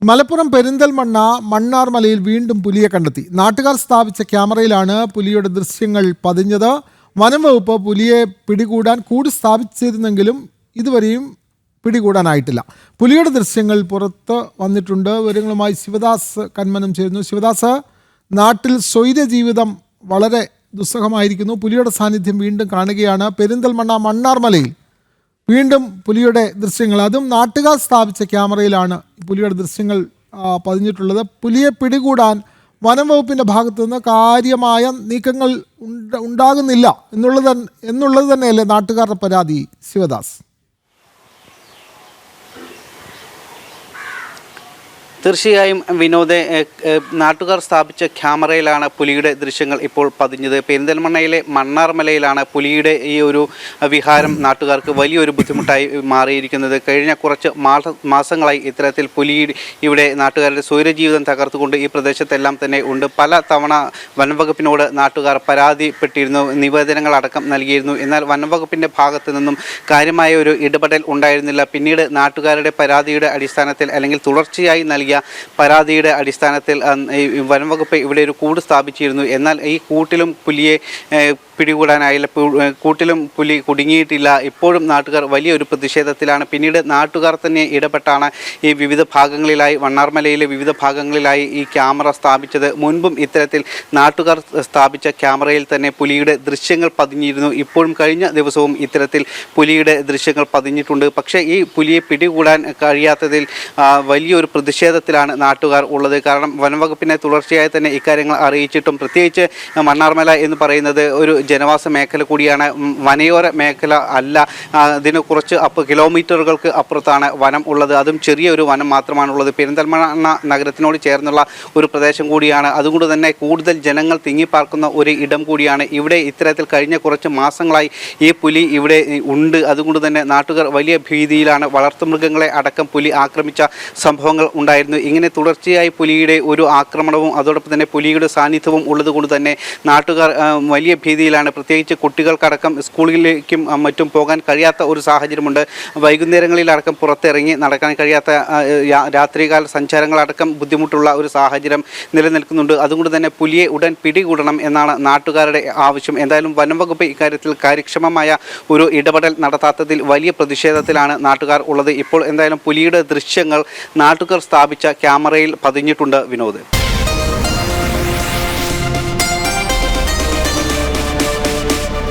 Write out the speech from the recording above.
മലപ്പുറം പെരിന്തൽമണ്ണ മണ്ണാർമലയിൽ വീണ്ടും പുലിയെ കണ്ടെത്തി. നാട്ടുകാർ സ്ഥാപിച്ച ക്യാമറയിലാണ് പുലിയുടെ ദൃശ്യങ്ങൾ പതിഞ്ഞത്. വനം വകുപ്പ് പുലിയെ പിടികൂടാൻ കൂട് സ്ഥാപിച്ചിരുന്നെങ്കിലും ഇതുവരെയും പിടികൂടാനായിട്ടില്ല. പുലിയുടെ ദൃശ്യങ്ങൾ പുറത്ത് വന്നിട്ടുണ്ട്. വിവരങ്ങളുമായി ശിവദാസ് കന്മനം ചേരുന്നു. ശിവദാസ്, നാട്ടിൽ സ്വൈര ജീവിതം വളരെ ദുസ്സഹമായിരിക്കുന്നു. പുലിയുടെ സാന്നിധ്യം വീണ്ടും കാണുകയാണ്. പെരിന്തൽമണ്ണ മണ്ണാർമലയിൽ വീണ്ടും പുലിയുടെ ദൃശ്യങ്ങൾ, അതും നാട്ടുകാർ സ്ഥാപിച്ച ക്യാമറയിലാണ് പുലിയുടെ ദൃശ്യങ്ങൾ പതിഞ്ഞിട്ടുള്ളത്. പുലിയെ പിടികൂടാൻ വനം വകുപ്പിൻ്റെ ഭാഗത്തു നിന്ന് കാര്യമായ നീക്കങ്ങൾ ഉണ്ടാകുന്നില്ല എന്നുള്ളത് തന്നെയല്ലേ നാട്ടുകാരുടെ പരാതി, ശിവദാസ്? തീർച്ചയായും വിനോദെ, നാട്ടുകാർ സ്ഥാപിച്ച ക്യാമറയിലാണ് പുലിയുടെ ദൃശ്യങ്ങൾ ഇപ്പോൾ പതിഞ്ഞത്. പെരിന്തൽമണ്ണയിലെ മണ്ണാർമലയിലാണ് പുലിയുടെ ഈ ഒരു വിഹാരം നാട്ടുകാർക്ക് വലിയൊരു ബുദ്ധിമുട്ടായി മാറിയിരിക്കുന്നത്. കഴിഞ്ഞ കുറച്ച് മാസങ്ങളായി ഇത്തരത്തിൽ പുലി ഇവിടെ നാട്ടുകാരുടെ സ്വൈരജീവിതം തകർത്തുകൊണ്ട് ഈ പ്രദേശത്തെല്ലാം തന്നെ ഉണ്ട്. പല തവണ വനംവകുപ്പിനോട് നാട്ടുകാർ പരാതിപ്പെട്ടിരുന്നു, നിവേദനങ്ങളടക്കം നൽകിയിരുന്നു. എന്നാൽ വനംവകുപ്പിൻ്റെ ഭാഗത്തു നിന്നും കാര്യമായ ഒരു ഇടപെടൽ ഉണ്ടായിരുന്നില്ല. പിന്നീട് നാട്ടുകാരുടെ പരാതിയുടെ അടിസ്ഥാനത്തിൽ, അല്ലെങ്കിൽ തുടർച്ചയായി നൽകിയ പരാതിയുടെ അടിസ്ഥാനത്തിൽ വനംവകുപ്പ് ഇവിടെ ഒരു കൂട് സ്ഥാപിച്ചിരുന്നു. എന്നാൽ ഈ കൂട്ടിലും പുലിയെ പിടികൂടാനായില്ല, കൂട്ടിലും പുലി കുടുങ്ങിയിട്ടില്ല. ഇപ്പോഴും നാട്ടുകാർ വലിയൊരു പ്രതിഷേധത്തിലാണ്. പിന്നീട് നാട്ടുകാർ തന്നെ ഇടപെട്ടാണ് ഈ വിവിധ ഭാഗങ്ങളിലായി, മണ്ണാർമലയിലെ വിവിധ ഭാഗങ്ങളിലായി ഈ ക്യാമറ സ്ഥാപിച്ചത്. മുൻപും ഇത്തരത്തിൽ നാട്ടുകാർ സ്ഥാപിച്ച ക്യാമറയിൽ തന്നെ പുലിയുടെ ദൃശ്യങ്ങൾ പതിഞ്ഞിരുന്നു. ഇപ്പോഴും കഴിഞ്ഞ ദിവസവും ഇത്തരത്തിൽ പുലിയുടെ ദൃശ്യങ്ങൾ പതിഞ്ഞിട്ടുണ്ട്. പക്ഷേ ഈ പുലിയെ പിടികൂടാൻ കഴിയാത്തതിൽ വലിയൊരു പ്രതിഷേധത്തിലാണ് നാട്ടുകാർ ഉള്ളത്. കാരണം വനംവകുപ്പിനെ തുടർച്ചയായി തന്നെ ഇക്കാര്യങ്ങൾ അറിയിച്ചിട്ടും, പ്രത്യേകിച്ച് മണ്ണാർമല എന്ന് പറയുന്നത് ഒരു ജനവാസ മേഖല കൂടിയാണ്, വനയോര മേഖല അല്ല. ഇതിന് കുറച്ച് കിലോമീറ്ററുകൾക്ക് അപ്പുറത്താണ് വനം ഉള്ളത്. അതും ചെറിയൊരു വനം മാത്രമാണുള്ളത്. പെരിന്തൽമണ്ണ നഗരത്തിനോട് ചേർന്നുള്ള ഒരു പ്രദേശം കൂടിയാണ്. അതുകൊണ്ട് തന്നെ കൂടുതൽ ജനങ്ങൾ തിങ്ങിപ്പാർക്കുന്ന ഒരു ഇടം കൂടിയാണ്. ഇവിടെ ഇത്തരത്തിൽ കഴിഞ്ഞ കുറച്ച് മാസങ്ങളായി ഈ പുലി ഇവിടെ ഉണ്ട്. അതുകൊണ്ട് തന്നെ നാട്ടുകാർ വലിയ ഭീതിയിലാണ്. വളർത്തുമൃഗങ്ങളെ അടക്കം പുലി ആക്രമിച്ച സംഭവങ്ങൾ ഉണ്ടായിരുന്നു. ഇങ്ങനെ തുടർച്ചയായി പുലിയുടെ ഒരു ആക്രമണവും അതോടൊപ്പം തന്നെ പുലിയുടെ സാന്നിധ്യവും ഉള്ളതുകൊണ്ട് തന്നെ നാട്ടുകാർ വലിയ ഭീതിയിലാണ്. പ്രത്യേകിച്ച് കുട്ടികൾക്കടക്കം സ്കൂളിലേക്കും മറ്റും പോകാൻ കഴിയാത്ത ഒരു സാഹചര്യമുണ്ട്. വൈകുന്നേരങ്ങളിലടക്കം പുറത്തിറങ്ങി നടക്കാൻ കഴിയാത്ത, രാത്രികാല സഞ്ചാരങ്ങളടക്കം ബുദ്ധിമുട്ടുള്ള ഒരു സാഹചര്യം നിലനിൽക്കുന്നുണ്ട്. അതുകൊണ്ട് തന്നെ പുലിയെ ഉടൻ പിടികൂടണം എന്നാണ് നാട്ടുകാരുടെ ആവശ്യം. എന്തായാലും വനംവകുപ്പ് ഇക്കാര്യത്തിൽ കാര്യക്ഷമമായ ഒരു ഇടപെടൽ നടത്താത്തതിൽ വലിയ പ്രതിഷേധത്തിലാണ് നാട്ടുകാർ ഉള്ളത്. ഇപ്പോൾ എന്തായാലും പുലിയുടെ ദൃശ്യങ്ങൾ നാട്ടുകാർ സ്ഥാപിച്ച ക്യാമറയിൽ പതിഞ്ഞിട്ടുണ്ട്. വിനോദ്.